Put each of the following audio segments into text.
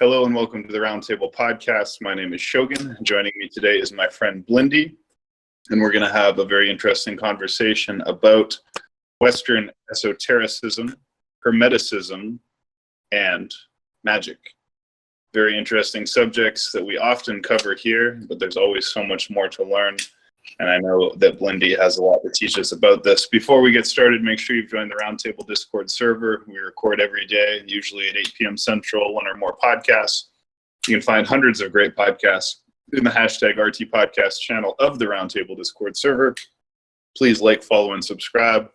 Hello and welcome to the Roundtable Podcast. My name is Shogun. Joining me today is my friend Blindi, and we're going to have a very interesting conversation about Western esotericism, Hermeticism, and magic. Very interesting subjects that we often cover here, but there's always so much more to learn. And I know that Blindi has a lot to teach us about this. Before we get started, make sure you've joined the Roundtable Discord server. We record every day, usually at 8 p.m. Central, one or more podcasts. You can find hundreds of great podcasts in the hashtag RT Podcast channel of the Roundtable Discord server. Please like, follow, and subscribe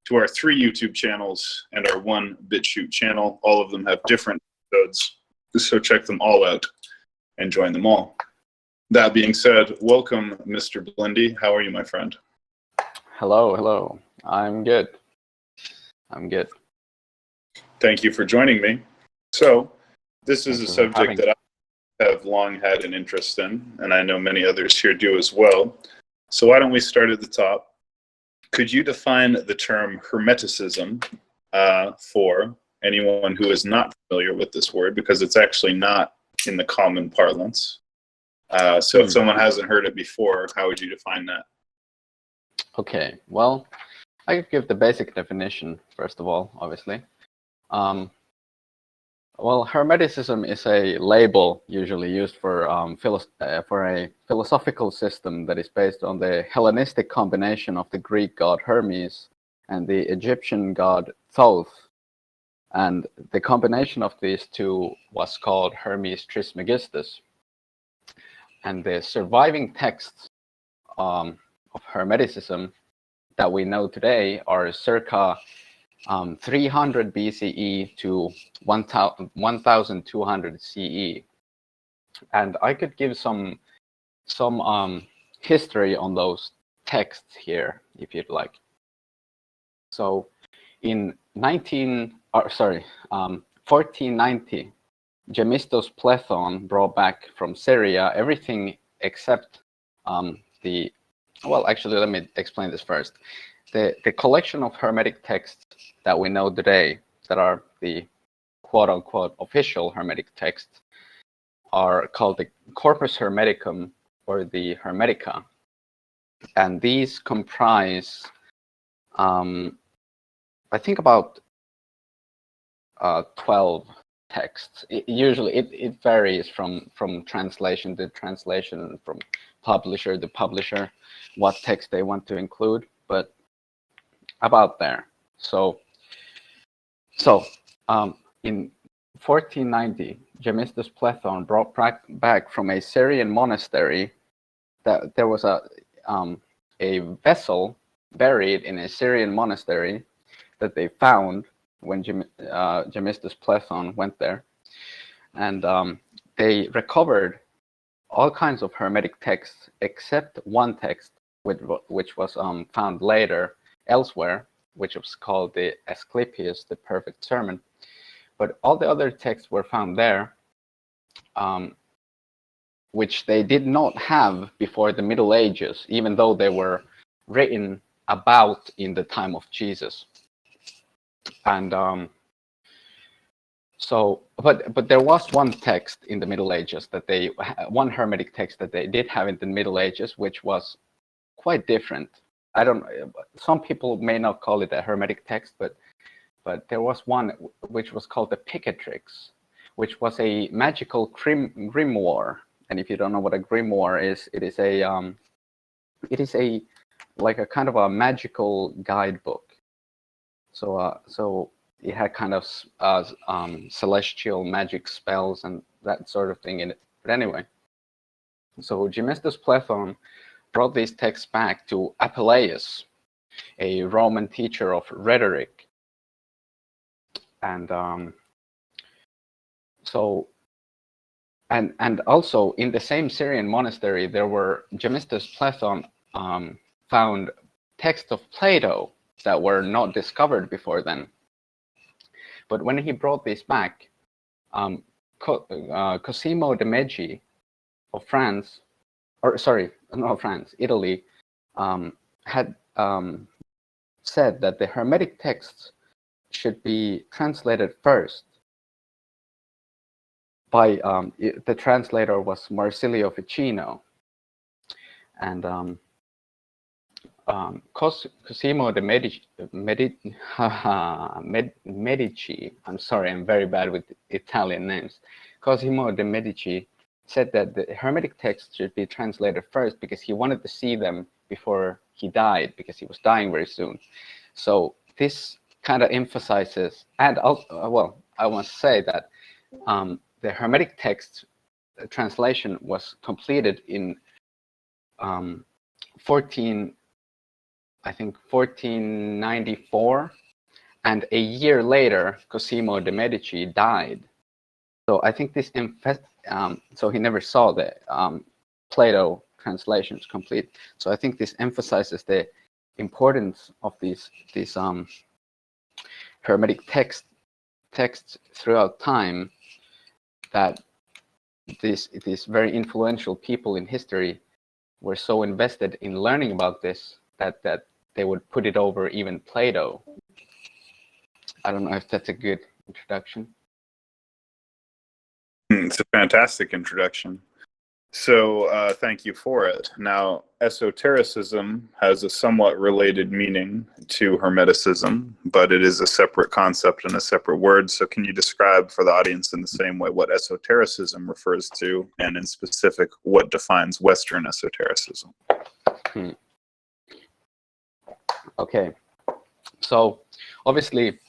to our 3 YouTube channels and our 1 BitChute channel. All of them have different episodes, so check them all out and join them all. That being said, welcome, Mr. Blindi. How are you, my friend? Hello. I'm good. Thank you for joining me. So, this is a subject that I have long had an interest in, and I know many others here do as well. So why don't we start at the top? Could you define the term Hermeticism for anyone who is not familiar with this word, because it's actually not in the common parlance? So if someone hasn't heard it before, how would you define that? Okay, well, I could give the basic definition, first of all, obviously. Well, Hermeticism is a label usually used for a philosophical system that is based on the Hellenistic combination of the Greek god Hermes and the Egyptian god Thoth. And the combination of these two was called Hermes Trismegistus. And the surviving texts of Hermeticism that we know today are circa 300 BCE to 1200 CE. And I could give some history on those texts here, if you'd like. So in 1490, Gemistos Plethon brought back from Syria everything except actually, let me explain this first. The collection of Hermetic texts that we know today, that are the quote-unquote official Hermetic texts, are called the Corpus Hermeticum or the Hermetica. And these comprise, I think, about 12 texts. It varies from translation to translation, from publisher to publisher, what text they want to include, but about there. So in 1490, Gemistos Plethon brought back from a Syrian monastery that there was a vessel buried in a Syrian monastery that they found when Gemistos Plethon went there, and they recovered all kinds of Hermetic texts except one text, which was found later elsewhere, which was called the Asclepius, the Perfect Sermon. But all the other texts were found there, which they did not have before the Middle Ages, even though they were written about in the time of Jesus. And but there was one text in the Middle Ages one Hermetic text that they did have in the Middle Ages, which was quite different. Some people may not call it a Hermetic text, but there was one which was called the Picatrix, which was a magical grimoire. And if you don't know what a grimoire is, it is a like a kind of a magical guidebook. So it had kind of celestial magic spells and that sort of thing in it. But anyway, so Gemistos Plethon brought these texts back to Apuleius, a Roman teacher of rhetoric. And and also in the same Syrian monastery, Gemistos Plethon found texts of Plato that were not discovered before then. But when he brought these back, Cosimo de' Medici of Italy, had said that the Hermetic texts should be translated first by the translator was Marsilio Ficino, and Cosimo de Medici. I'm sorry, I'm very bad with Italian names. Cosimo de Medici said that the Hermetic texts should be translated first because he wanted to see them before he died, because he was dying very soon. So this kind of emphasizes, and well, I want to say that the Hermetic text translation was completed in 1494, and a year later, Cosimo de Medici died. So I think this so he never saw the Plato translations complete. So I think this emphasizes the importance of these Hermetic texts throughout time, that these very influential people in history were so invested in learning about this that they would put it over even Plato. I don't know if that's a good introduction. It's a fantastic introduction. So thank you for it. Now, esotericism has a somewhat related meaning to Hermeticism, but it is a separate concept and a separate word. So can you describe for the audience in the same way what esotericism refers to, and in specific, what defines Western esotericism? Okay. So obviously,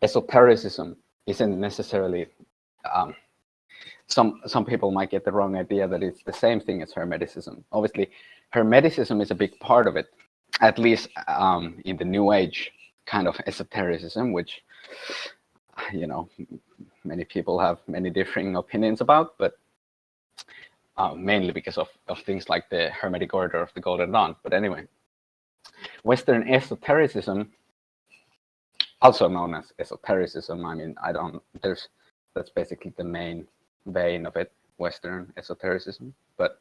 esotericism isn't necessarily... Some people might get the wrong idea that it's the same thing as Hermeticism. Obviously, Hermeticism is a big part of it, at least in the New Age kind of esotericism, which, you know, many people have many differing opinions about, but mainly because of things like the Hermetic Order of the Golden Dawn. But anyway, Western esotericism, also known as esotericism, I mean, that's basically the main vein of it, Western esotericism, but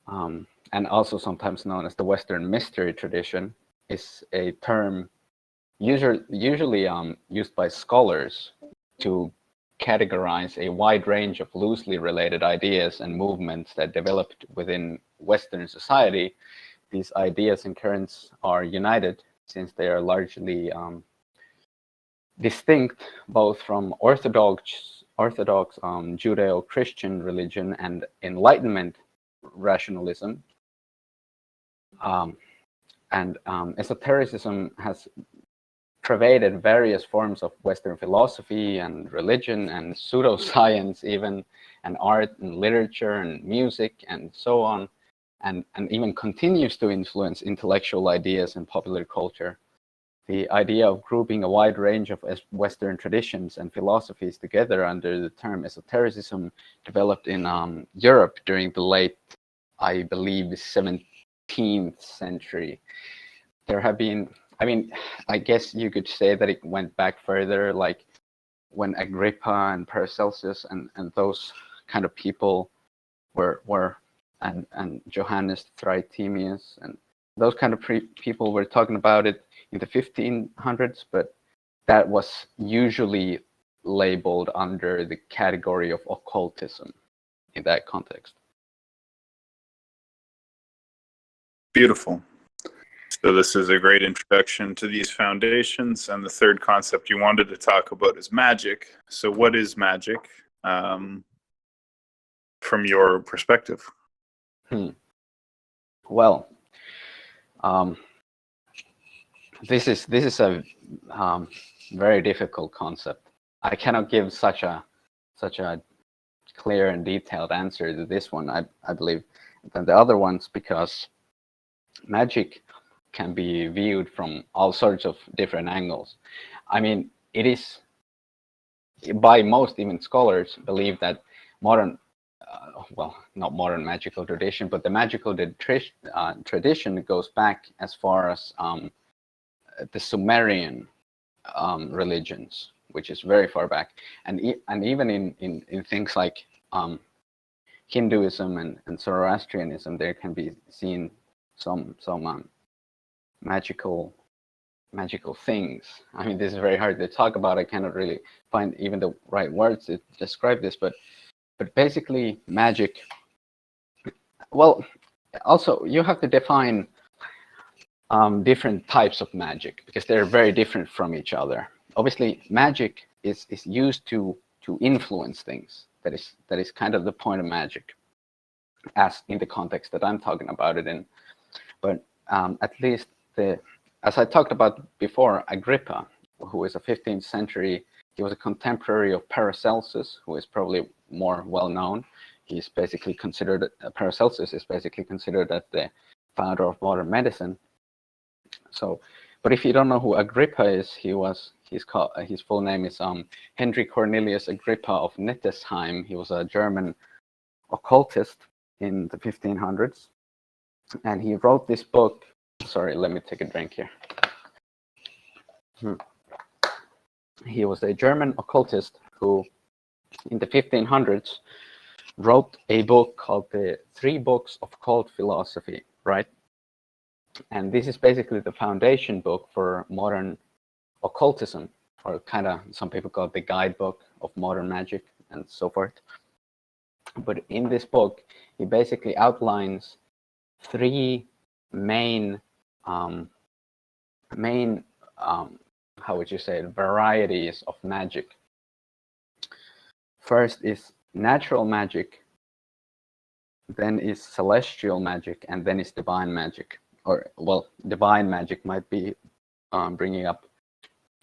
and also sometimes known as the Western mystery tradition, is a term usually used by scholars to categorize a wide range of loosely related ideas and movements that developed within Western society. These ideas and currents are united since they are largely distinct both from Orthodox Judeo-Christian religion and Enlightenment rationalism. Esotericism has pervaded various forms of Western philosophy and religion and pseudoscience even, and art and literature and music and so on, and even continues to influence intellectual ideas and popular culture. The idea of grouping a wide range of Western traditions and philosophies together under the term esotericism developed in Europe during the late, I believe, 17th century. There have been, I mean, I guess you could say that it went back further, like when Agrippa and Paracelsus and those kind of people were and Johannes Tritemius and those kind of people were talking about it in the 1500s, but that was usually labeled under the category of occultism in that context. Beautiful. So this is a great introduction to these foundations, and the third concept you wanted to talk about is magic. So what is magic from your perspective? Well, this is a very difficult concept. I cannot give such a clear and detailed answer to this one, I believe, than the other ones, because magic can be viewed from all sorts of different angles. I mean, it is, by most even scholars, believe that modern, well, not modern magical tradition, but the magical tradition goes back as far as the Sumerian religions, which is very far back, and even in things like Hinduism and Zoroastrianism, there can be seen some magical magical things. I mean, this is very hard to talk about. I cannot really find even the right words to describe this, but basically magic. Well, also you have to define different types of magic, because they're very different from each other. Obviously, magic is used to influence things. That is kind of the point of magic, as in the context that I'm talking about it in. But at least as I talked about before, Agrippa, who is a 15th century, he was a contemporary of Paracelsus, who is probably more well known. He's basically considered, Paracelsus is basically considered as the founder of modern medicine. So, but if you don't know who Agrippa is, his full name is Henry Cornelius Agrippa of Netezheim. He was a German occultist in the 1500s, and he wrote this book. Sorry, let me take a drink here. He was a German occultist who, in the 1500s, wrote a book called the Three Books of Occult Philosophy, right? And this is basically the foundation book for modern occultism, or kind of, some people call it the guidebook of modern magic and so forth. But in this book, he basically outlines three main how would you say it, varieties of magic. First is natural magic, then is celestial magic, and then is divine magic. Or, well, divine magic might be bringing up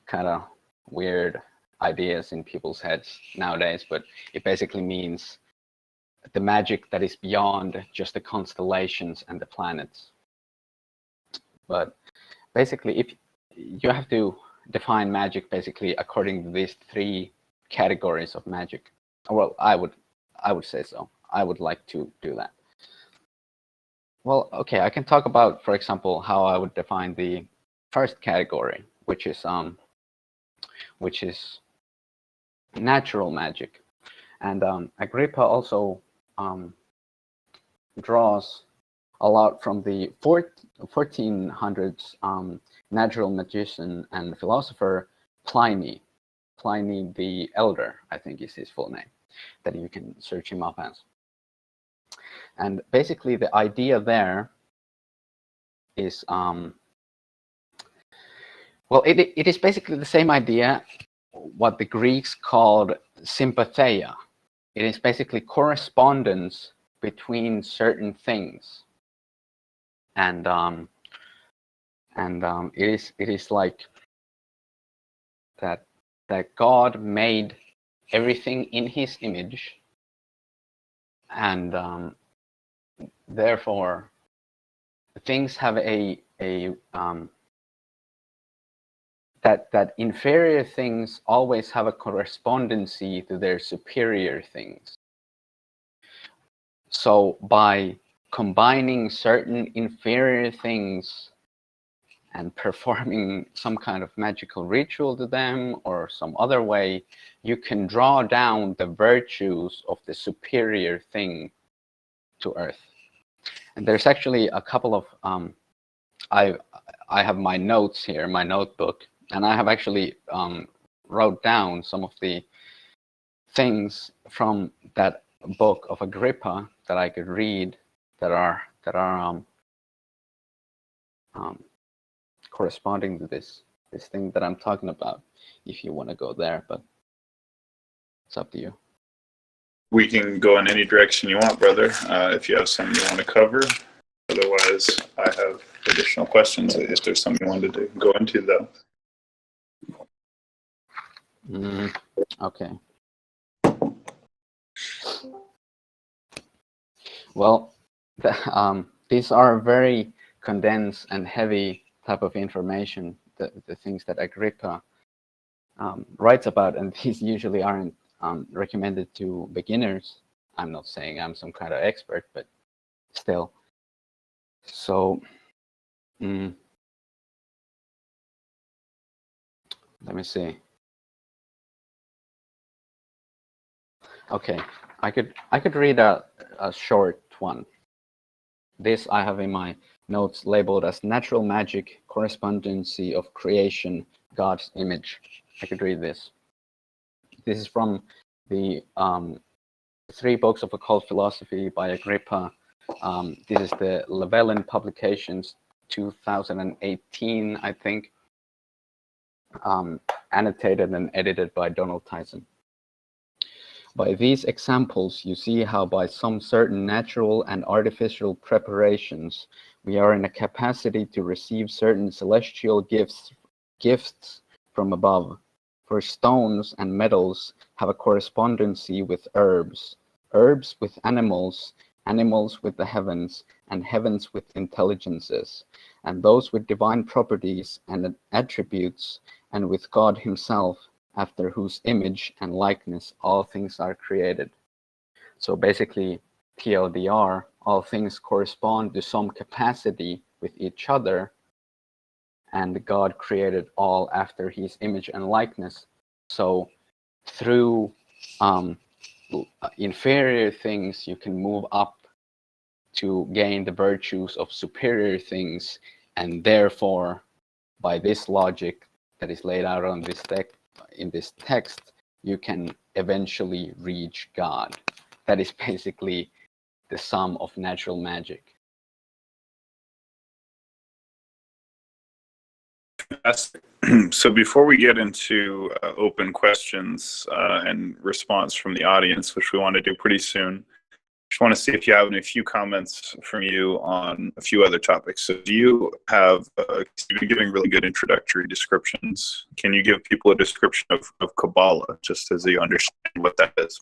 kind of weird ideas in people's heads nowadays, but it basically means the magic that is beyond just the constellations and the planets. But basically, if you have to define magic basically according to these three categories of magic. Well, I would say so. I would like to do that. Well, okay, I can talk about, for example, how I would define the first category, which is natural magic. And Agrippa also draws a lot from the 1400s natural magician and philosopher Pliny the Elder, I think is his full name, that you can search him up as. And basically the idea there is, well, it is basically the same idea what the Greeks called sympatheia. It is basically correspondence between certain things. And it is like that God made everything in his image, and therefore things have that inferior things always have a correspondency to their superior things. So by combining certain inferior things and performing some kind of magical ritual to them or some other way, you can draw down the virtues of the superior thing to earth. And there's actually a couple of I have my notes here, my notebook, and I have actually wrote down some of the things from that book of Agrippa that I could read that are corresponding to this thing that I'm talking about, if you want to go there, but it's up to you. We can go in any direction you want, brother, if you have something you want to cover. Otherwise, I have additional questions if there's something you wanted to go into, though. Okay. Well, these are very condensed and heavy type of information, the things that Agrippa writes about, and these usually aren't recommended to beginners. I'm not saying I'm some kind of expert, but still. So, let me see. Okay, I could read a short one. This I have in my notes labeled as natural magic, correspondency of creation, God's image. I could read this. This is from the 3 books of occult philosophy by Agrippa. This is the Llewellyn Publications, 2018, I think, annotated and edited by Donald Tyson. By these examples, you see how by some certain natural and artificial preparations, we are in a capacity to receive certain celestial gifts from above. For stones and metals have a correspondency with herbs, herbs with animals, animals with the heavens, and heavens with intelligences, and those with divine properties and attributes, and with God himself, after whose image and likeness all things are created. So basically, TLDR, all things correspond to some capacity with each other, and God created all after his image and likeness. So through inferior things, you can move up to gain the virtues of superior things, and therefore, by this logic that is laid out on this in this text, you can eventually reach God. That is basically the sum of natural magic. So before we get into open questions and response from the audience, which we want to do pretty soon, just want to see if you have a few comments from you on a few other topics. So do you have, you've been giving really good introductory descriptions. Can you give people a description of Kabbalah, just as they understand what that is?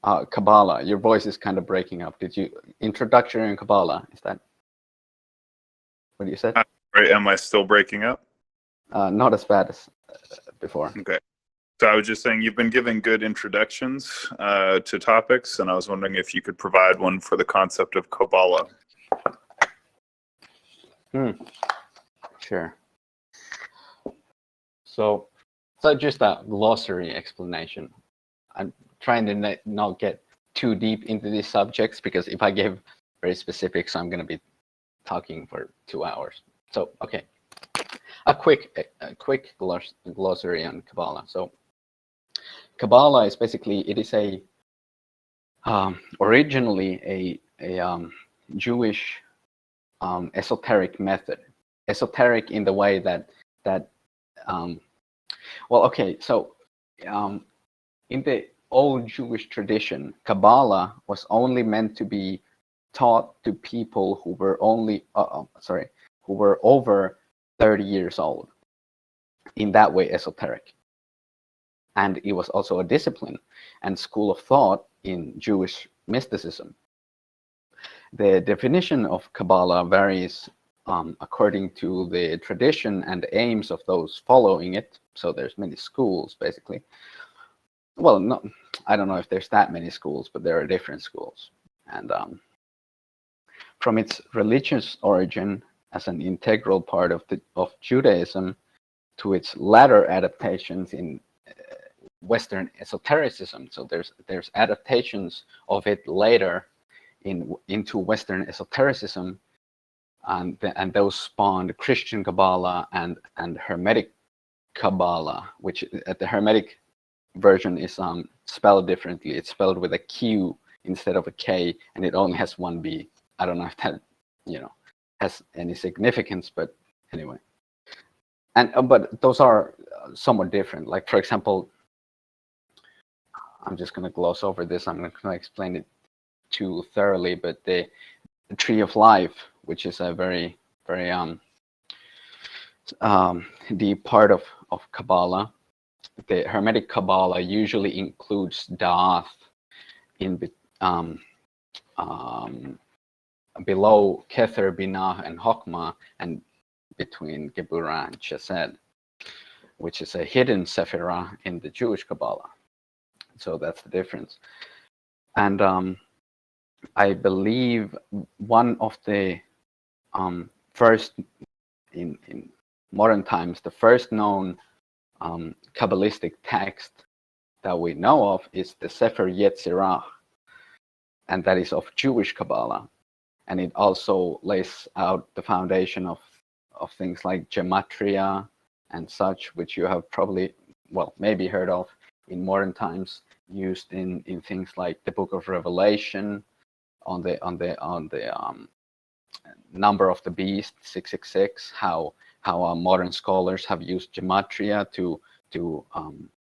Kabbalah, your voice is kind of breaking up. Did you, introductory in Kabbalah, is that what you said? Right, am I still breaking up? Not as bad as before. Okay. So I was just saying you've been giving good introductions to topics, and I was wondering if you could provide one for the concept of Kabbalah. Sure. So just a glossary explanation. I'm trying to not get too deep into these subjects, because if I give very specifics, I'm going to be talking for 2 hours. So, okay, a quick glossary on Kabbalah. So, Kabbalah is basically, it is a originally a Jewish esoteric method. Esoteric in the way that well, okay, so in the old Jewish tradition, Kabbalah was only meant to be taught to people who were who were over 30 years old. In that way, esoteric. And it was also a discipline and school of thought in Jewish mysticism. The definition of Kabbalah varies according to the tradition and aims of those following it. So there's many schools, basically. Well, no, I don't know if there's that many schools, but there are different schools. And from its religious origin as an integral part of Judaism to its latter adaptations in Western esotericism. So there's adaptations of it later into Western esotericism, and those spawned Christian Kabbalah and Hermetic Kabbalah, which the Hermetic version is spelled differently. It's spelled with a Q instead of a K, and it only has one B. I don't know if that has any significance, but anyway. And but those are somewhat different. Like, for example, I'm just going to gloss over this. I'm not going to explain it too thoroughly, but the Tree of Life, which is a very, very deep part of Kabbalah. The Hermetic Kabbalah usually includes Da'ath in below Kether, Binah, and Chokmah, and between Geburah and Chesed, which is a hidden Sephirah in the Jewish Kabbalah. So that's the difference. And I believe one of the first, in modern times, the first known Kabbalistic text that we know of is the Sefer Yetzirah, and that is of Jewish Kabbalah. and it also lays out the foundation of things like Gematria and such, which you have probably, well, maybe heard of in modern times, used in things like the Book of Revelation, on the number of the beast 666. How modern scholars have used Gematria to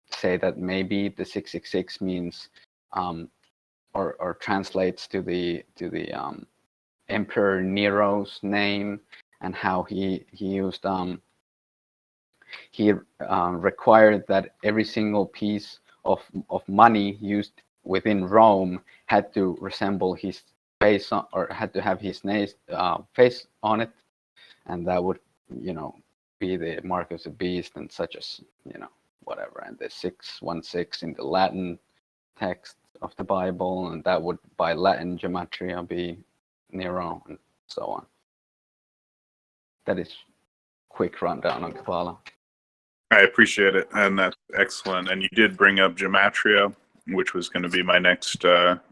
say that maybe the 666 means or translates to the Emperor Nero's name, and how he used required that every single piece of money used within Rome had to resemble his face or had to have his face on it, and that would, be the mark of the beast, and such as, whatever, and the 616 in the Latin text of the Bible, and that would by Latin Gematria be Nero, and so on. That is quick rundown on Kabbalah. I appreciate it, and that's excellent. And you did bring up Gematria, which was going to be my next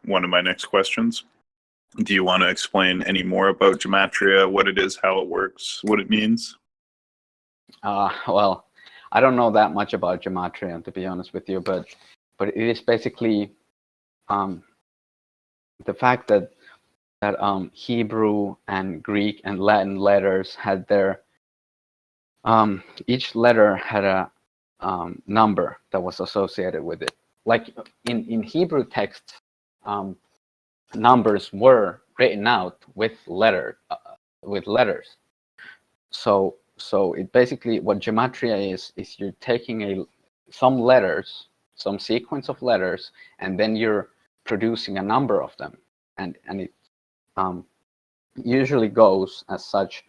one of my next questions. Do you want to explain any more about Gematria, what it is, how it works, what it means? Well, I don't know that much about Gematria, to be honest with you, but it is basically the fact that Hebrew and Greek and Latin letters had their each letter had a number that was associated with it. Like in Hebrew texts, numbers were written out with letters. So it basically, what Gematria is you're taking some letters, some sequence of letters, and then you're producing a number of them, and it usually goes as such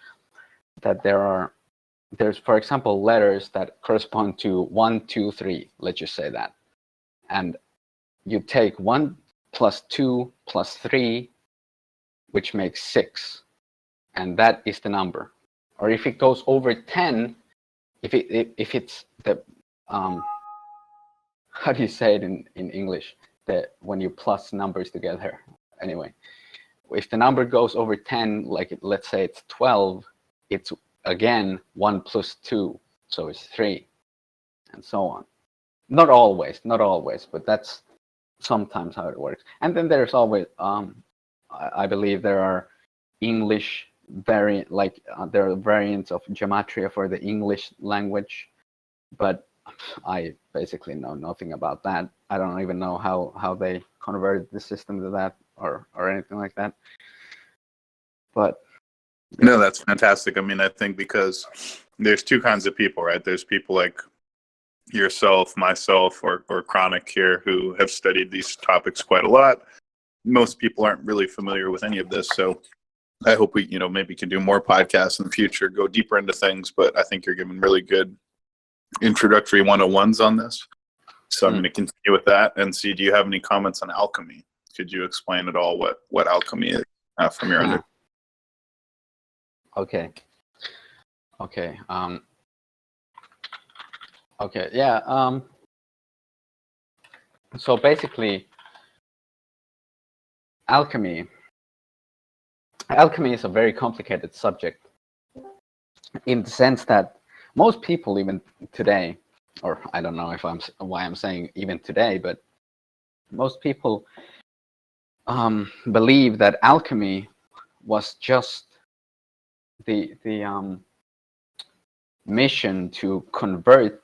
that there's, for example, letters that correspond to 1, 2, 3. Let's just say that, and you take 1 plus 2 plus 3, which makes 6, and that is the number. Or if it goes over 10, if it's the how do you say it in English? That when you plus numbers together. Anyway, if the number goes over 10, like let's say it's 12, it's again 1 plus 2, so it's 3, and so on. Not always, but that's sometimes how it works. And then there's always, I believe there are English variant, like there are variants of Gematria for the English language, but I basically know nothing about that. I don't even know how they converted the system to that or anything like that. But yeah. No, that's fantastic. I mean, I think because there's two kinds of people, right? There's people like yourself, myself, or Chronic here, who have studied these topics quite a lot. Most people aren't really familiar with any of this, so I hope we, maybe can do more podcasts in the future, go deeper into things, but I think you're giving really good introductory 101s on this. So I'm going to continue with that and see, do you have any comments on alchemy? Could you explain at all what alchemy is from your understanding? Okay. Yeah. So basically, alchemy is a very complicated subject, in the sense that most people, even today, or I don't know why I'm saying even today, but most people believe that alchemy was just the mission to convert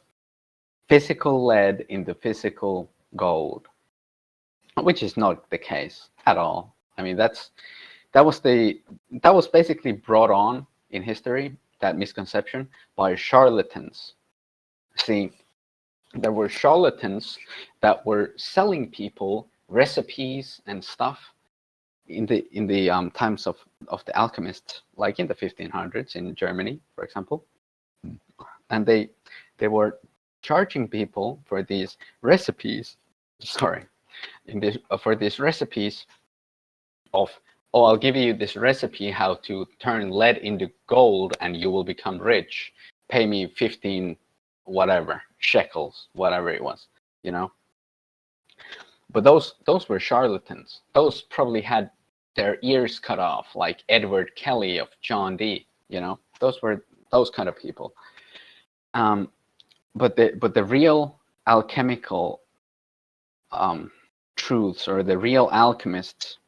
physical lead into physical gold, which is not the case at all. I mean, that was basically brought on in history, that misconception, by charlatans. See, there were charlatans that were selling people recipes and stuff in the times of the alchemists, like in the 1500s in Germany, for example, and they were charging people for these recipes. For these recipes of, I'll give you this recipe how to turn lead into gold and you will become rich. Pay me 15 whatever shekels, whatever it was, But those were charlatans. Those probably had their ears cut off, like Edward Kelly of John Dee. Those were those kind of people. But the real alchemical truths, or the real alchemists,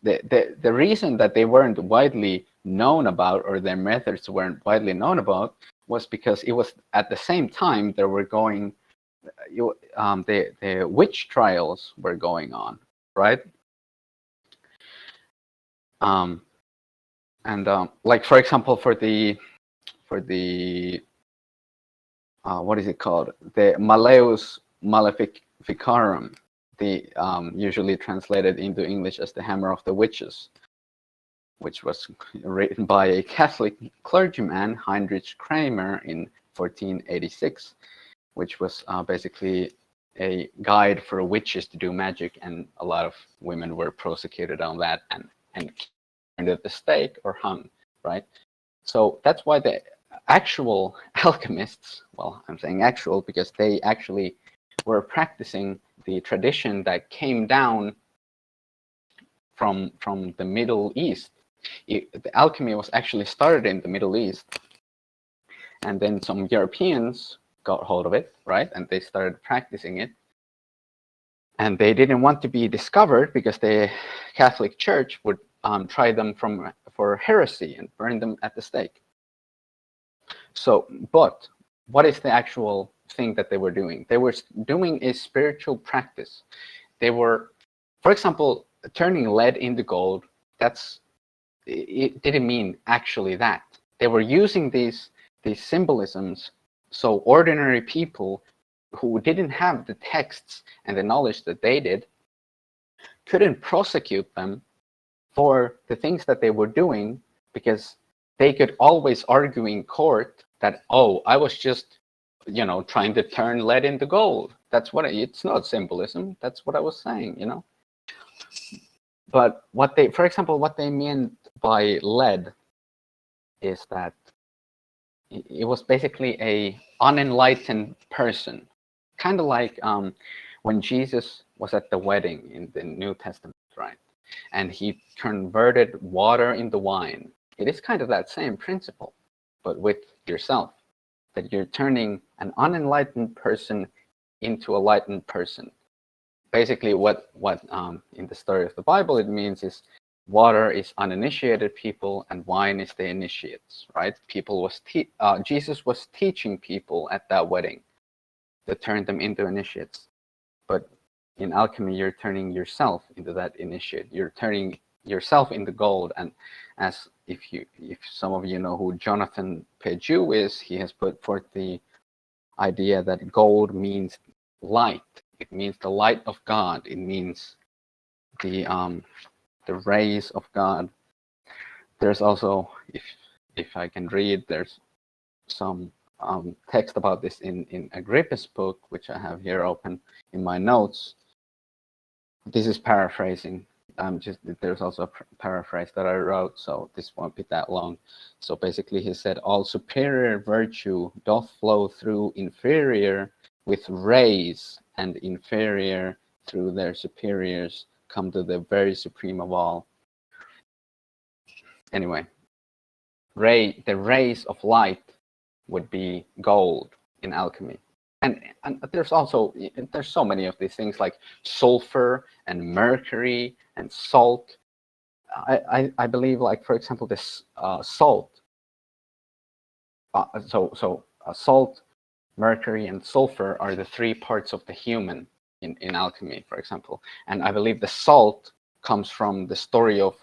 the reason that they weren't widely known about, or their methods weren't widely known about, was because it was at the same time there were going, the witch trials were going on, right? Like, for example, for the what is it called? The Malleus Maleficarum, the usually translated into English as the Hammer of the Witches, which was written by a Catholic clergyman, Heinrich Kramer, in 1486, which was basically a guide for witches to do magic, and a lot of women were prosecuted on that and burned at the stake or hung, right? So that's why the actual alchemists, well, I'm saying actual because they actually were practicing the tradition that came down from the Middle East. The alchemy was actually started in the Middle East, and then some Europeans got hold of it, right? And they started practicing it. And they didn't want to be discovered because the Catholic Church would try them for heresy and burn them at the stake. So, but what is the actual thing that they were doing? They were doing a spiritual practice. They were, for example, turning lead into gold. It didn't mean actually that. They were using these symbolisms, so ordinary people who didn't have the texts and the knowledge that they did couldn't prosecute them for the things that they were doing, because they could always argue in court that, oh, I was just, trying to turn lead into gold. It's not symbolism. That's what I was saying, But for example, what they meant by lead is that it was basically a unenlightened person, kind of like when Jesus was at the wedding in the New Testament, right? And he converted water into wine. It is kind of that same principle, but with yourself, that you're turning an unenlightened person into a enlightened person. Basically, what in the story of the Bible it means is, water is uninitiated people and wine is the initiates, right? Jesus was teaching people at that wedding to turn them into initiates. But in alchemy, you're turning yourself into that initiate. You're turning yourself into gold. And as if some of you know who Jonathan Pejou is, he has put forth the idea that gold means light. It means the light of God. It means the rays of God. There's also, if I can read, there's some text about this in Agrippa's book, which I have here open in my notes. This is paraphrasing. There's also a paraphrase that I wrote, so this won't be that long. So basically he said, all superior virtue doth flow through inferior with rays, and inferior through their superiors come to the very supreme of all. Anyway, the rays of light would be gold in alchemy. And there's so many of these things like sulfur and mercury and salt. I believe, like, for example, this salt. Salt, mercury, and sulfur are the three parts of the human in alchemy, for example. And I believe the salt comes from the story of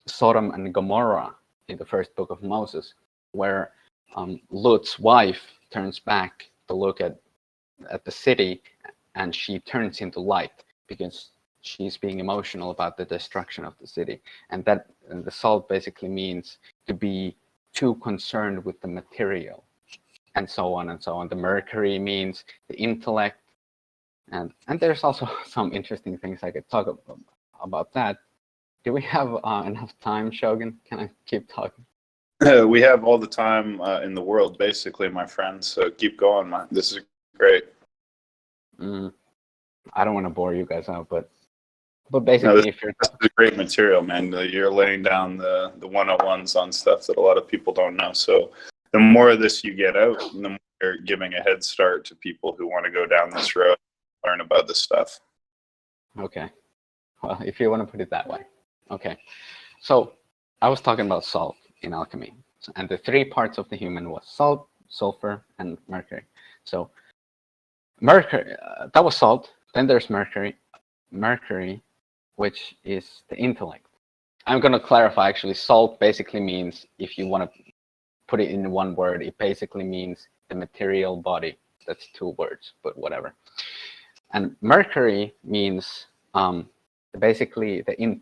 Sodom and Gomorrah in the first book of Moses, where Lot's wife turns back to look at the city, and she turns into light because she's being emotional about the destruction of the city. And the salt basically means to be too concerned with the material, and so on and so on. The mercury means the intellect, and there's also some interesting things I could talk about that. Do we have enough time, Shogun? Can I keep talking? We have all the time in the world, basically, my friend. So keep going. This is great. I don't want to bore you guys out, but But No, basically, if you're this is great material, man. You're laying down the 101s on stuff that a lot of people don't know. So the more of this you get out, the more you're giving a head start to people who want to go down this road, learn about this stuff. okay, well, if you want to put it that way, okay. So I was talking about salt in alchemy, and the three parts of the human was salt, sulfur, and mercury. So mercury, that was salt. Then there's mercury, which is the intellect. I'm going to clarify, actually, salt basically means, if you want to put it in one word, it basically means the material body. That's two words, but whatever. And mercury means basically the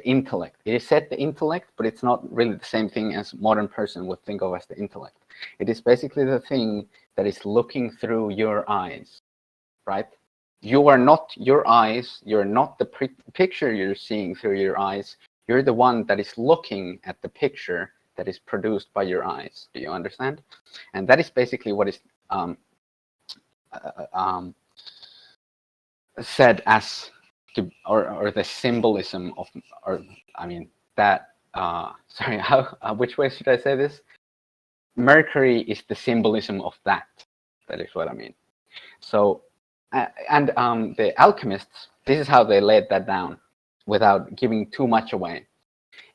intellect. It is said the intellect, but it's not really the same thing as modern person would think of as the intellect. It is basically the thing that is looking through your eyes, right? You are not your eyes. You're not the picture you're seeing through your eyes. You're the one that is looking at the picture that is produced by your eyes. Do you understand? And that is basically what is said as to, or the symbolism of, or I mean that. Sorry, which way should I say this? Mercury is the symbolism of that. That is what I mean. So, and the alchemists, this is how they laid that down without giving too much away.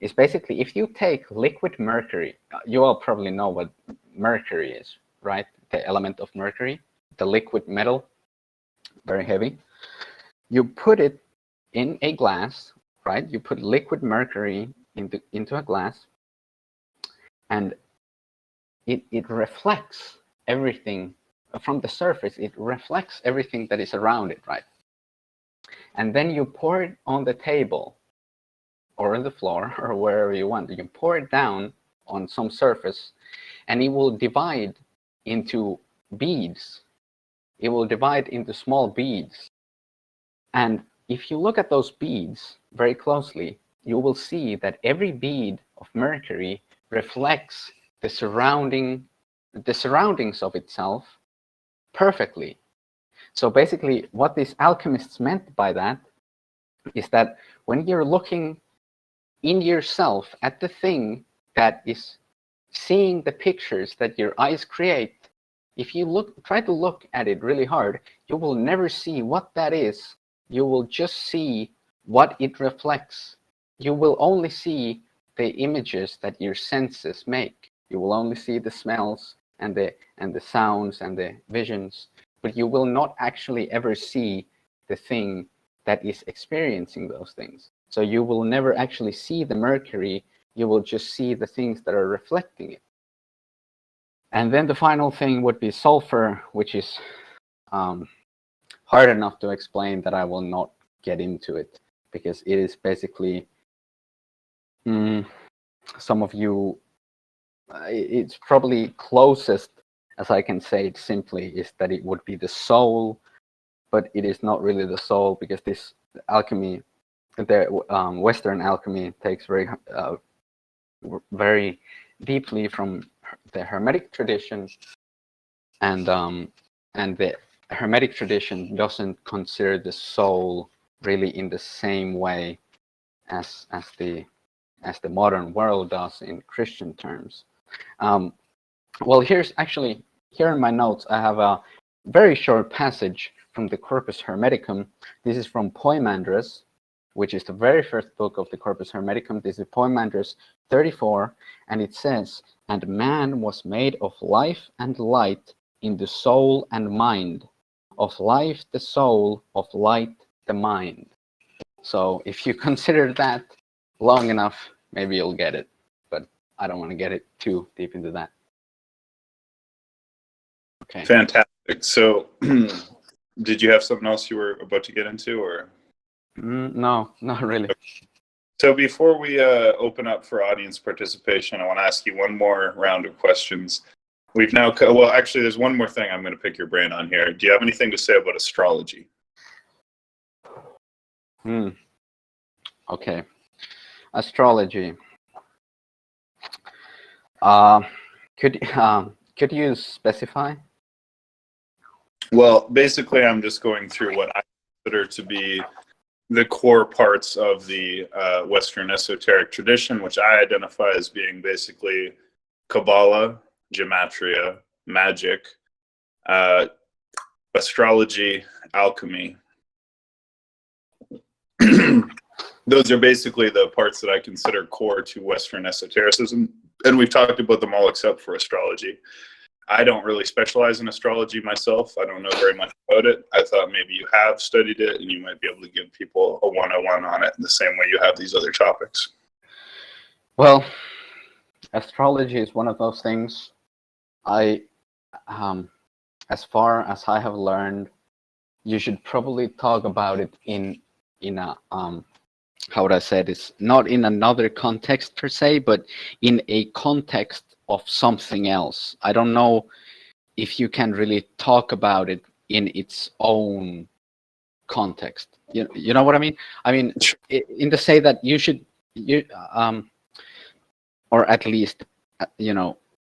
It's basically, if you take liquid mercury, you all probably know what mercury is, right? The element of mercury, the liquid metal, very heavy. You put it in a glass, right? You put liquid mercury into a glass, and it reflects everything from the surface. It reflects everything that is around it, right? And then you pour it on the table or on the floor or wherever you want. You pour it down on some surface, and it will divide into beads. It will divide into small beads. And if you look at those beads very closely, you will see that every bead of mercury reflects the surroundings of itself perfectly. So basically, what these alchemists meant by that is that when you're looking in yourself at the thing that is seeing the pictures that your eyes create, if you try to look at it really hard, you will never see what that is. You will just see what it reflects. You will only see the images that your senses make. You will only see the smells and the sounds and the visions, but you will not actually ever see the thing that is experiencing those things. So you will never actually see the mercury. You will just see the things that are reflecting it. And then the final thing would be sulfur, which is hard enough to explain that I will not get into it, because it is basically, some of you, it's probably closest as I can say it simply is that it would be the soul, but it is not really the soul, because this alchemy, the Western alchemy, takes very deeply from the Hermetic tradition, and the Hermetic tradition doesn't consider the soul really in the same way as the modern world does in Christian terms. Well, here in my notes I have a very short passage from the Corpus Hermeticum. This is from Poimandres, which is the very first book of the Corpus Hermeticum. This is Poimandres 34, and it says, "And man was made of life and light in the soul and mind, of life the soul, of light the mind." So if you consider that long enough, maybe you'll get it, but I don't want to get it too deep into that. Okay. Fantastic. So did you have something else you were about to get into, or? No, not really. So before we open up for audience participation, I want to ask you one more round of questions. We've now, well, actually, there's one more thing I'm going to pick your brain on here. Do you have anything to say about astrology? Okay. Astrology. Could you specify? Well, basically, I'm just going through what I consider to be the core parts of the Western esoteric tradition, which I identify as being basically Kabbalah, Gematria, magic, astrology, alchemy. Those are basically the parts that I consider core to Western esotericism. And we've talked about them all except for astrology. I don't really specialize in astrology myself. I don't know very much about it. I thought maybe you have studied it and you might be able to give people a 101 on it in the same way you have these other topics. Well, astrology is one of those things. As far as I have learned, you should probably talk about it in a how would I say this? Not in another context per se, but in a context of something else. I don't know if you can really talk about it in its own context. You know what I mean? I mean, in the say that you should, or at least,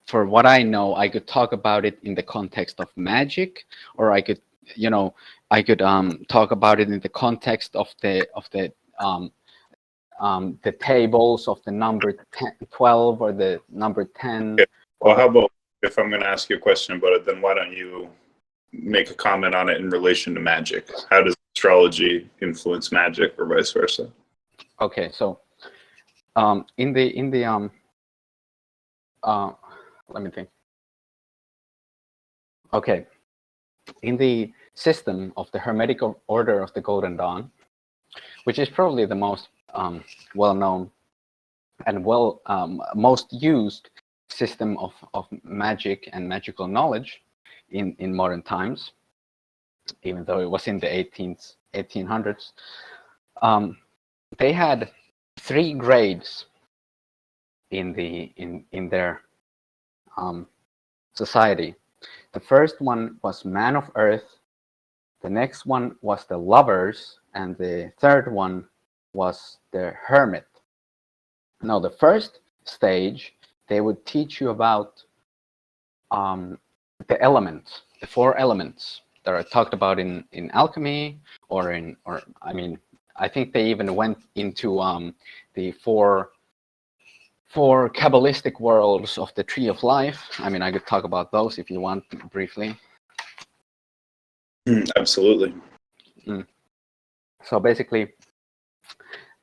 for what I know, I could talk about it in the context of magic, or I could, talk about it in the context of the tables of the number 12 or the number 10. Okay. Well, how about if I'm going to ask you a question about it, then why don't you make a comment on it in relation to magic? How does astrology influence magic, or vice versa? Okay, so in the let me think. Okay, in the system of the Hermetic Order of the Golden Dawn, which is probably the most well-known and most used system of magic and magical knowledge in modern times, even though it was in the 1800s. They had 3 grades in their society. The first one was man of earth, the next one was the lovers, and the third one was the hermit. Now, the first stage, they would teach you about the elements, the 4 elements that are talked about in alchemy, I think they even went into the 4 Kabbalistic worlds of the Tree of Life. I mean, I could talk about those if you want briefly. Absolutely. So basically,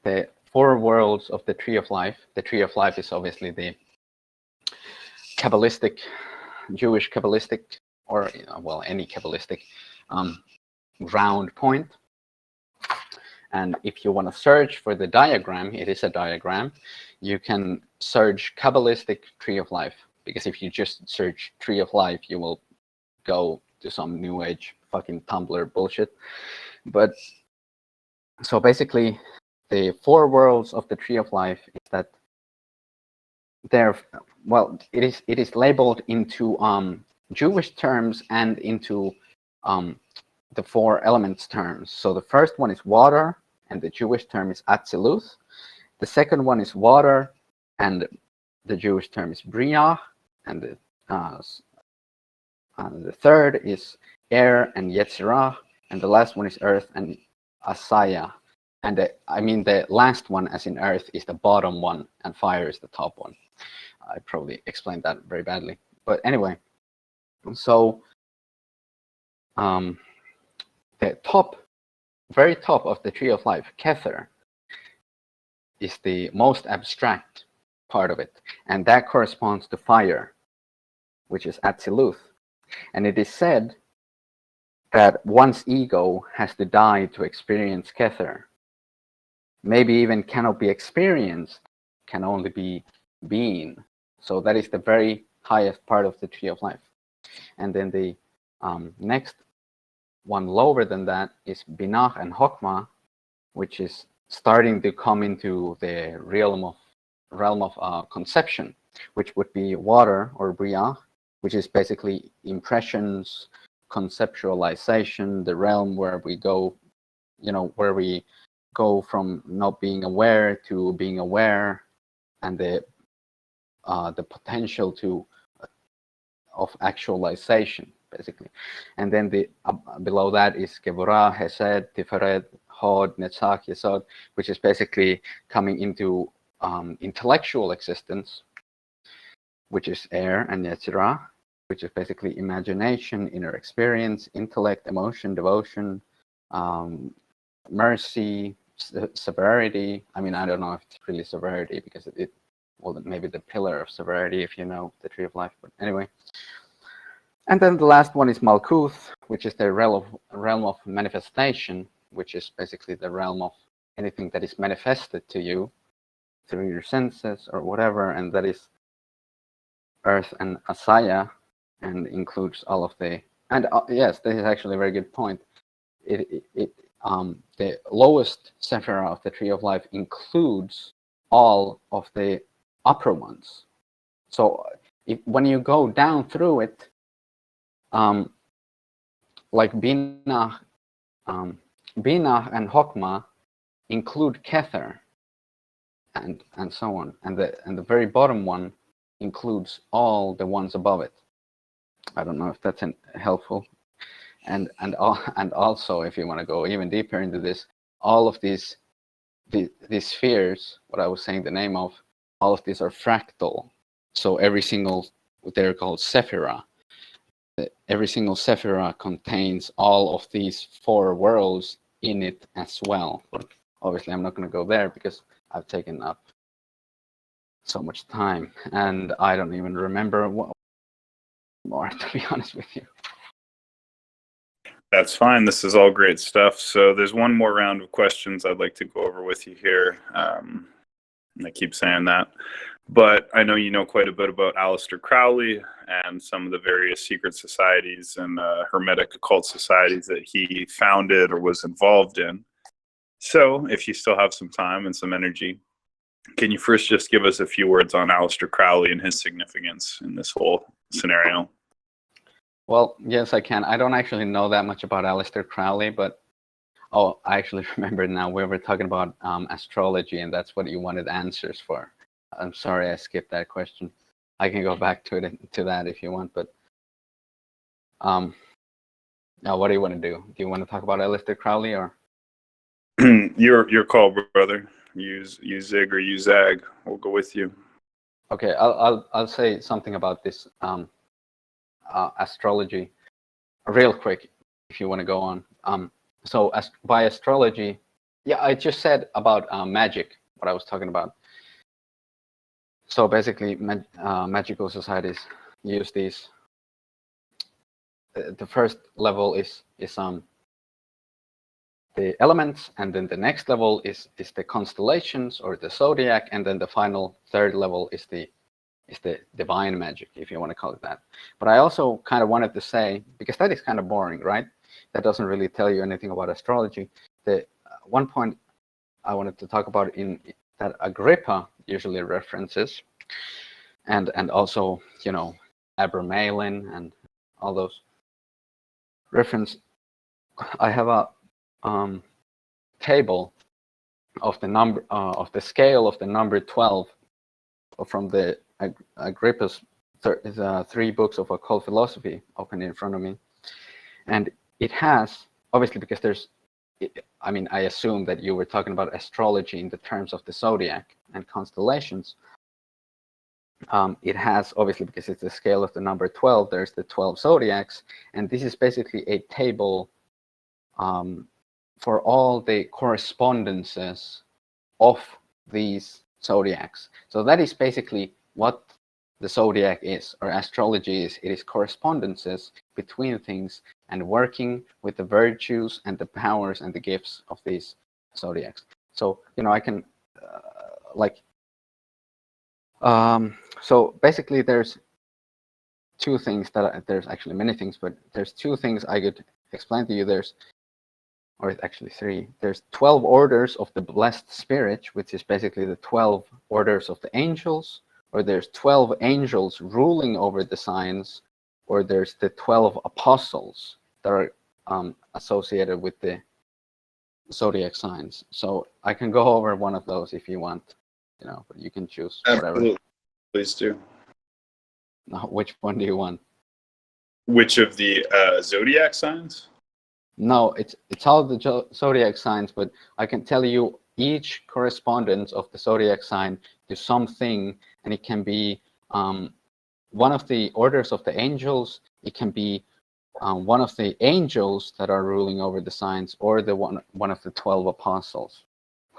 the 4 worlds of the Tree of Life. The Tree of Life is obviously the Kabbalistic, Jewish Kabbalistic, or any Kabbalistic round point. And if you want to search for the diagram, it is a diagram. You can search Kabbalistic Tree of Life, because if you just search Tree of Life, you will go to some New Age fucking Tumblr bullshit. But so basically, the 4 worlds of the Tree of Life is that it is labeled into Jewish terms and into the 4 elements terms. So the first one is water, and the Jewish term is Atziluth. The second one is water, and the Jewish term is Briah, and the third is air and Yetzirah, and the last one is earth and Asaya. And the last one, as in earth, is the bottom one, and fire is the top one. I probably explained that very badly, but anyway. So the very top of the Tree of Life, Kether, is the most abstract part of it, and that corresponds to fire, which is Atziluth. And it is said that one's ego has to die to experience Kether. Maybe even cannot be experienced, can only be being. So that is the very highest part of the Tree of Life. And then the next one lower than that is Binah and Hokmah, which is starting to come into the realm of conception, which would be water or Briah, which is basically impressions, conceptualization, the realm where we go, where we go from not being aware to being aware, and the potential of actualization, basically. And then the below that is Geburah, Hesed, Tiferet, Hod, Netzach, Yesod, which is basically coming into intellectual existence, which is air, and Yetzirah, which is basically imagination, inner experience, intellect, emotion, devotion, mercy, severity. I mean, I don't know if it's really severity because well, maybe the pillar of severity if you know the Tree of Life, but anyway. And then the last one is Malkuth, which is the realm of manifestation, which is basically the realm of anything that is manifested to you through your senses or whatever, and that is Earth and Asaya, and includes all of the. And yes, this is actually a very good point. The lowest sephira of the Tree of Life includes all of the upper ones. So when you go down through it, like Binah and Hokmah include Kether, and so on, and the very bottom one includes all the ones above it. I don't know if that's helpful. And also, if you want to go even deeper into this, all of these spheres, what I was saying the name of, all of these are fractal. So every single, they're called sephira. Every single sephira contains all of these 4 worlds in it as well. But obviously, I'm not going to go there because I've taken up so much time, and I don't even remember what more, to be honest with you. That's fine. This is all great stuff. So there's one more round of questions I'd like to go over with you here. And I keep saying that. But I know you know quite a bit about Aleister Crowley and some of the various secret societies and hermetic occult societies that he founded or was involved in. So if you still have some time and some energy, can you first just give us a few words on Aleister Crowley and his significance in this whole scenario? Well, yes, I can. I don't actually know that much about Aleister Crowley, but I actually remember now we were talking about astrology, and that's what you wanted answers for. I'm sorry I skipped that question. I can go back to that if you want, but now what do you want to do? Do you want to talk about Aleister Crowley or? Your call, brother. Use zig or use zag. We'll go with you. Okay, I'll say something about this astrology real quick if you want to go on. So by astrology, yeah, I just said about magic, what I was talking about. So basically, magical societies use these. The first level is the elements, and then the next level is the constellations or the zodiac, and then the final third level is the divine magic, if you want to call it that. But I also kind of wanted to say, because that is kind of boring, right? That doesn't really tell you anything about astrology. The one point I wanted to talk about in that Agrippa usually references, and also, you know, Abramelin and all those reference. I have a table of the number of the scale of the number 12 from the Agrippa's 3 books of occult philosophy open in front of me, and it has, obviously, because there's, I mean, I assume that you were talking about astrology in the terms of the zodiac and constellations. It has, obviously, because it's the scale of the number 12, there's the 12 zodiacs, and this is basically a table for all the correspondences of these zodiacs. So that is basically what the zodiac is, or astrology is. It is correspondences between things and working with the virtues and the powers and the gifts of these zodiacs. So, you know, I can so basically there's 2 things there's actually many things, but there's 2 things I could explain to you. Or actually 3. There's 12 orders of the blessed spirit, which is basically the 12 orders of the angels, or there's 12 angels ruling over the signs, or there's the 12 apostles that are associated with the zodiac signs. So I can go over one of those if you want, you know, but you can choose whatever. Absolutely. Please do. Now, which one do you want? Which of the zodiac signs? No, it's all the zodiac signs, but I can tell you each correspondence of the zodiac sign to something, and it can be one of the orders of the angels. It can be one of the angels that are ruling over the signs, or the one of the 12 apostles.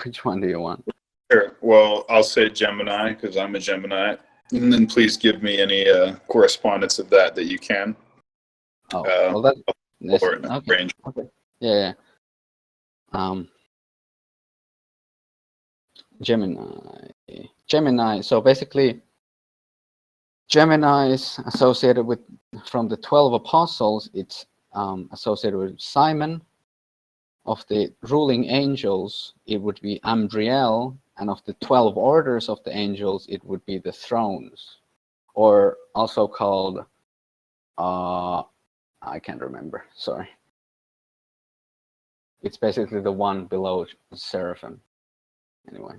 Which one do you want? Sure. Well, I'll say Gemini because I'm a Gemini, and then please give me any correspondence of that you can. Oh, well, that's Okay. Range. Okay. Yeah. Gemini. So basically, Gemini is associated with, from the 12 apostles, it's associated with Simon. Of the ruling angels, it would be Ambriel, and of the 12 orders of the angels, it would be the thrones, or also called, I can't remember, sorry. It's basically the one below Seraphim. Anyway,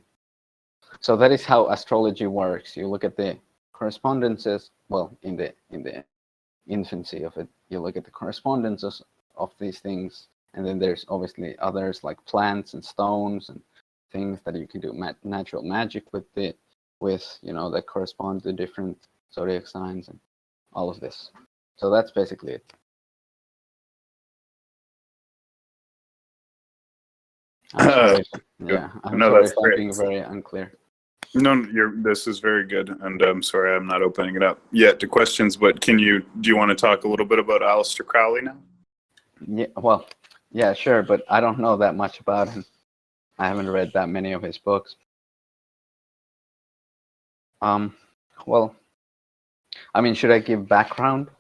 so that is how astrology works. You look at the correspondences, well, in the infancy of it, you look at the correspondences of these things, and then there's obviously others like plants and stones and things that you can do natural magic with that correspond to different zodiac signs and all of this. So that's basically it. I'm sorry. I'm sorry if I'm being very unclear. No, this is very good, and I'm sorry I'm not opening it up yet to questions. But do you want to talk a little bit about Aleister Crowley now? Yeah, well, yeah, sure, but I don't know that much about him. I haven't read that many of his books. Well, I mean, should I give background?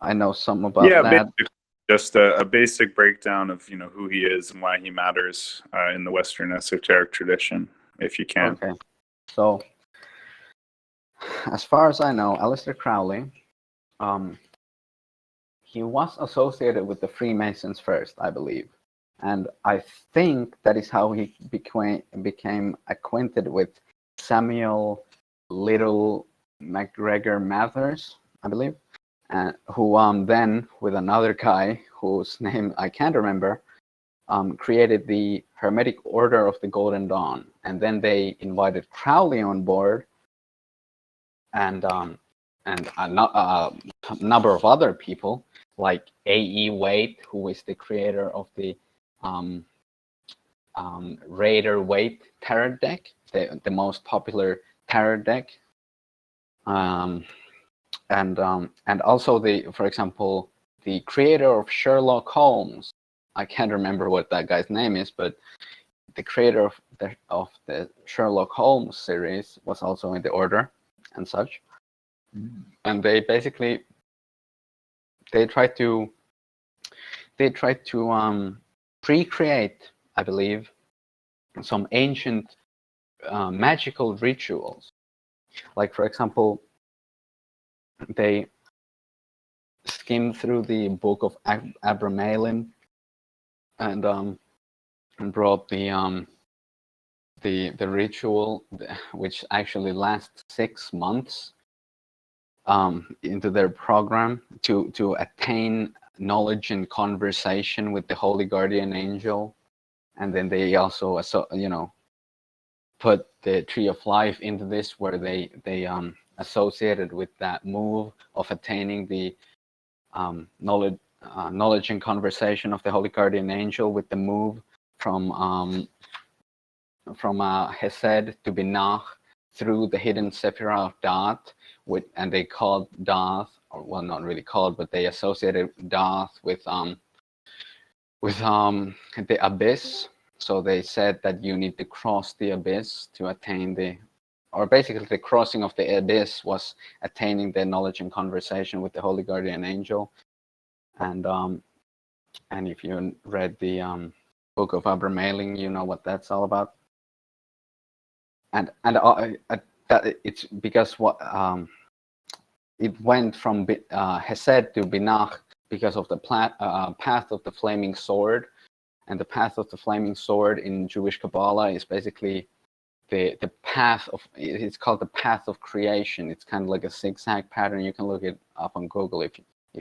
I know some about that. Basically, just a basic breakdown of who he is and why he matters in the Western esoteric tradition, if you can. Okay. So, as far as I know, Aleister Crowley, he was associated with the Freemasons first, I believe, and I think that is how he became acquainted with Samuel Little MacGregor Mathers, I believe, who then, with another guy whose name I can't remember, created the Hermetic Order of the Golden Dawn, and then they invited Crowley on board, and a number of other people, like A.E. Waite, who is the creator of the Rider-Waite tarot deck, the most popular tarot deck, and also for example, the creator of Sherlock Holmes. I can't remember what that guy's name is, but the creator of the Sherlock Holmes series was also in the order and such. And they basically tried to recreate, I believe, some ancient magical rituals. Like, for example, they skimmed through the book of Abramelin and brought the ritual, which actually lasts 6 months, into their program to attain knowledge and conversation with the Holy Guardian Angel. And then they also put the Tree of Life into this, where they associated with that move of attaining the knowledge and conversation of the Holy Guardian Angel with the move from Hesed to Binah through the hidden Sephirah of Daath, and they called Daath, or well, not really called, but they associated Daath with the abyss. So they said that you need to cross the abyss to attain or basically the crossing of the abyss was attaining the knowledge and conversation with the Holy Guardian Angel. And if you read the book of Abramelin, you know what that's all about. And it's because it went from Hesed to Binah because of the path of the flaming sword. And the path of the flaming sword in Jewish Kabbalah is basically the path of, it's called the path of creation. It's kind of like a zigzag pattern. You can look it up on Google if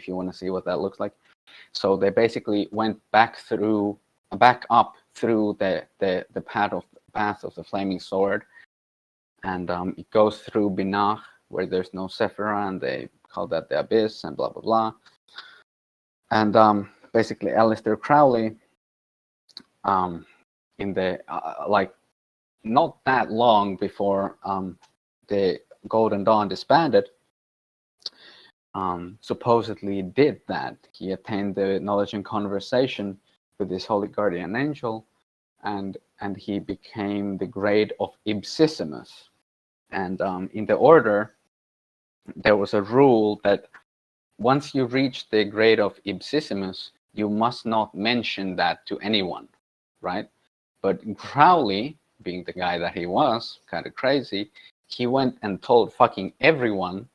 you want to see what that looks like. So they basically went back up through the path of the flaming sword, and it goes through Binach, where there's no Sephira, and they call that the abyss, and blah blah blah. And basically, Aleister Crowley, in the like not that long before the Golden Dawn disbanded, supposedly did that. He attained the knowledge and conversation with his holy guardian angel, and he became the grade of Ipsissimus. And in the order, there was a rule that once you reach the grade of Ipsissimus, you must not mention that to anyone, right? But Crowley, being the guy that he was, kind of crazy, he went and told fucking everyone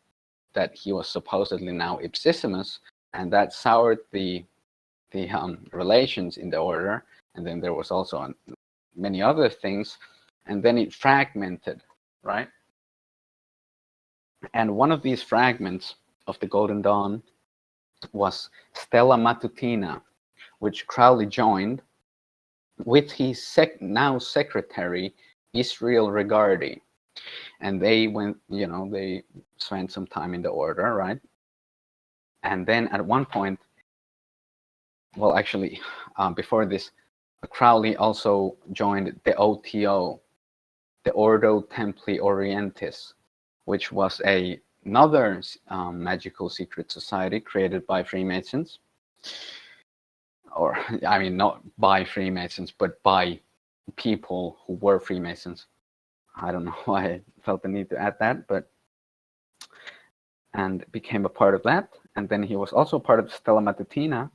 that he was supposedly now Ipsissimus, and that soured the relations in the order. And then there was also many other things, and then it fragmented, right? And one of these fragments of the Golden Dawn was Stella Matutina, which Crowley joined with his now secretary, Israel Regardi. And they went, they spent some time in the order, right? And then at one point, well, actually, before this, Crowley also joined the OTO, the Ordo Templi Orientis, which was another magical secret society created by Freemasons. Or, I mean, not by Freemasons, but by people who were Freemasons. I don't know why I felt the need to add that, and became a part of that. And then he was also part of Stella Matutina.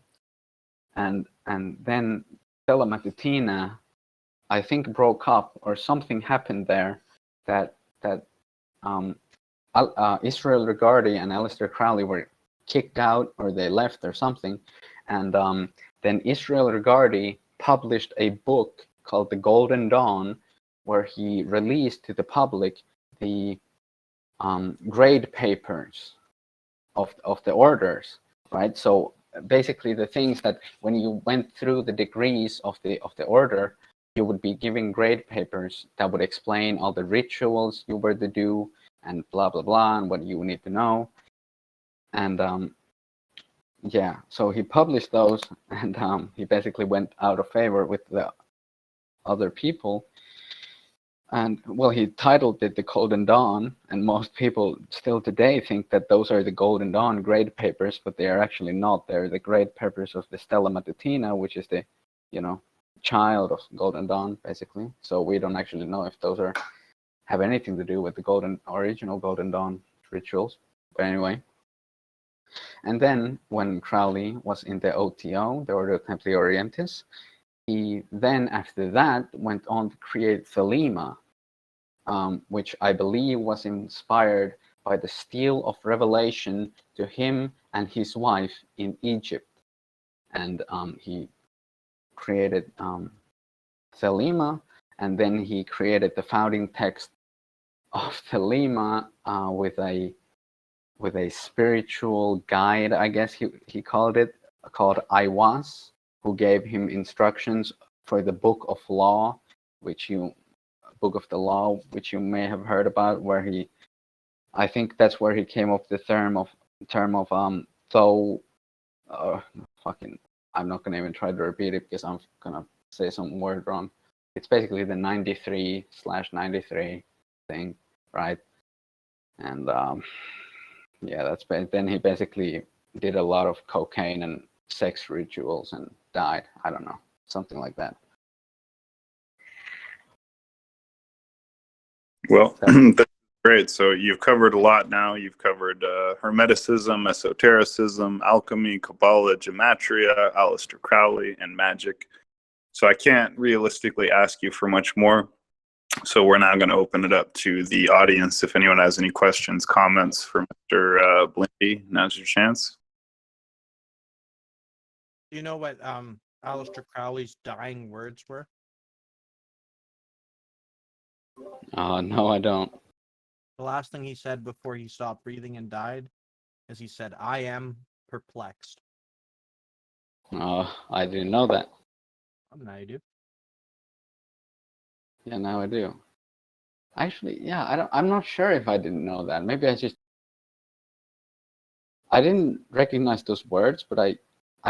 And then Stella Matutina, I think, broke up, or something happened there that Israel Regardi and Aleister Crowley were kicked out, or they left or something. And then Israel Regardi published a book called The Golden Dawn, where he released to the public the grade papers of the orders, right? So basically, the things that when you went through the degrees of the order, you would be given grade papers that would explain all the rituals you were to do, and blah blah blah, and what you need to know. And yeah, so he published those, and he basically went out of favor with the other people. And well, he titled it the Golden Dawn, and most people still today think that those are the Golden Dawn grade papers, but they are actually not. They're the grade papers of the Stella Matutina, which is the, child of Golden Dawn, basically. So we don't actually know if those have anything to do with the original Golden Dawn rituals. But anyway. And then when Crowley was in the OTO, the Ordo Templi Orientis, he then, after that, went on to create Thelema, which I believe was inspired by the steel of revelation to him and his wife in Egypt. And he created Thelema, and then he created the founding text of Thelema with a spiritual guide, I guess he called it, called Iwas, who gave him instructions for the Book of Law, Book of the Law, which you may have heard about, where I think that's where he came up with the term of I'm not gonna even try to repeat it because I'm gonna say some word wrong. It's basically the 93/93 thing, right? And yeah, then he basically did a lot of cocaine and sex rituals and died. I don't know, something like that. Well, that's great. So you've covered a lot now. You've covered Hermeticism, Esotericism, Alchemy, Kabbalah, Gematria, Aleister Crowley, and magic. So I can't realistically ask you for much more. So we're now going to open it up to the audience. If anyone has any questions, comments for Mr. Blindi, now's your chance. Do you know what Aleister Crowley's dying words were? No, I don't. The last thing he said before he stopped breathing and died is he said, "I am perplexed." I didn't know that. Now you do. Yeah, now I do. Actually, yeah, I'm not sure if I didn't know that. Maybe I didn't recognize those words, but I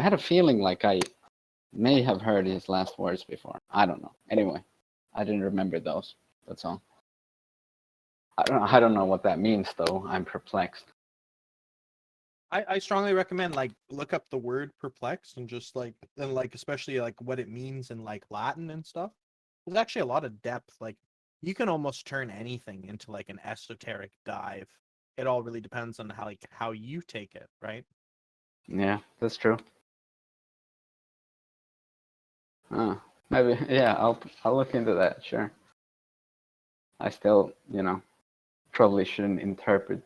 had a feeling like I may have heard his last words before. I don't know. Anyway, I didn't remember those. That's all. I don't know what that means though. I'm perplexed. I strongly recommend like look up the word perplexed and just like and like especially like what it means in like Latin and stuff. There's actually a lot of depth. Like you can almost turn anything into like an esoteric dive. It all really depends on how you take it, right? Yeah, that's true. Maybe yeah, I'll look into that, sure. I still, probably shouldn't interpret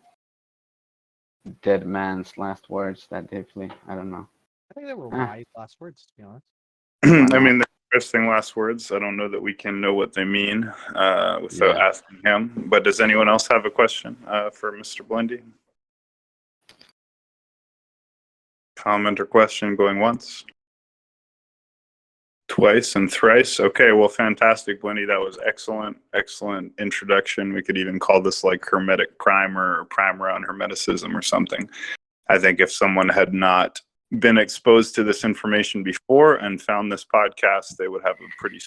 dead man's last words that deeply. I don't know. I think they were wise last words, to be honest. I mean, they're interesting last words. I don't know that we can know what they mean without asking him. But does anyone else have a question for Mr. Blindi? Comment or question going once? Twice and thrice. Okay, well, fantastic, Blindi. That was excellent introduction. We could even call this like Hermetic primer or primer on Hermeticism or something. I think if someone had not been exposed to this information before and found this podcast, they would have a pretty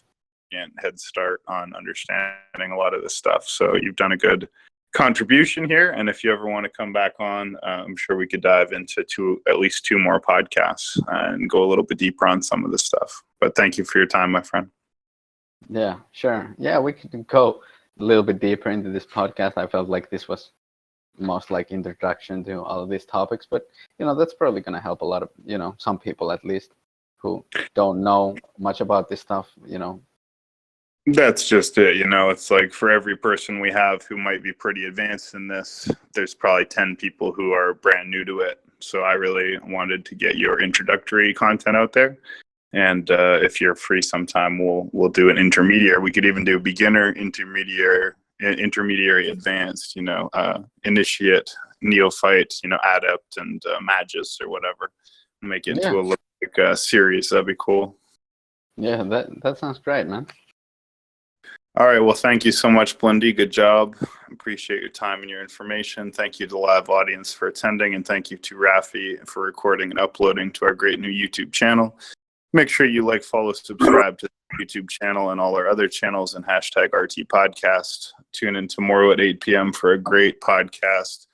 head start on understanding a lot of this stuff. So you've done a good contribution here, and if you ever want to come back on, I'm sure we could dive into at least two more podcasts and go a little bit deeper on some of this stuff. But thank you for your time, my friend. Yeah, sure. Yeah, we could go a little bit deeper into this podcast. I felt like this was most like introduction to all of these topics, but that's probably going to help a lot of some people at least who don't know much about this stuff. That's just it. It's like for every person we have who might be pretty advanced in this, there's probably 10 people who are brand new to it. So I really wanted to get your introductory content out there. And if you're free sometime, we'll do an intermediate. We could even do beginner, intermediate, advanced, initiate, neophyte, adept, and magus or whatever. Make it into a series. That'd be cool. Yeah, that sounds great, man. All right. Well, thank you so much, Blindi. Good job. Appreciate your time and your information. Thank you to the live audience for attending, and thank you to Rafi for recording and uploading to our great new YouTube channel. Make sure you like, follow, subscribe to the YouTube channel and all our other channels and hashtag RT Podcast. Tune in tomorrow at 8 p.m. for a great podcast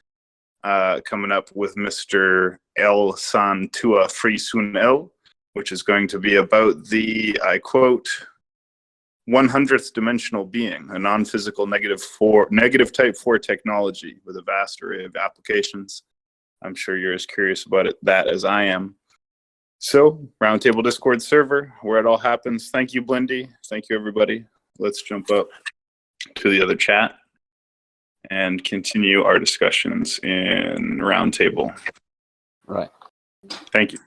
coming up with Mr. El Santua Frisunel, which is going to be about the, I quote, 100th dimensional being, a non-physical negative type 4 technology with a vast array of applications. I'm sure you're as curious about that as I am. So, Roundtable Discord server, where it all happens. Thank you, Blindi. Thank you, everybody. Let's jump up to the other chat and continue our discussions in Roundtable. Right. Thank you.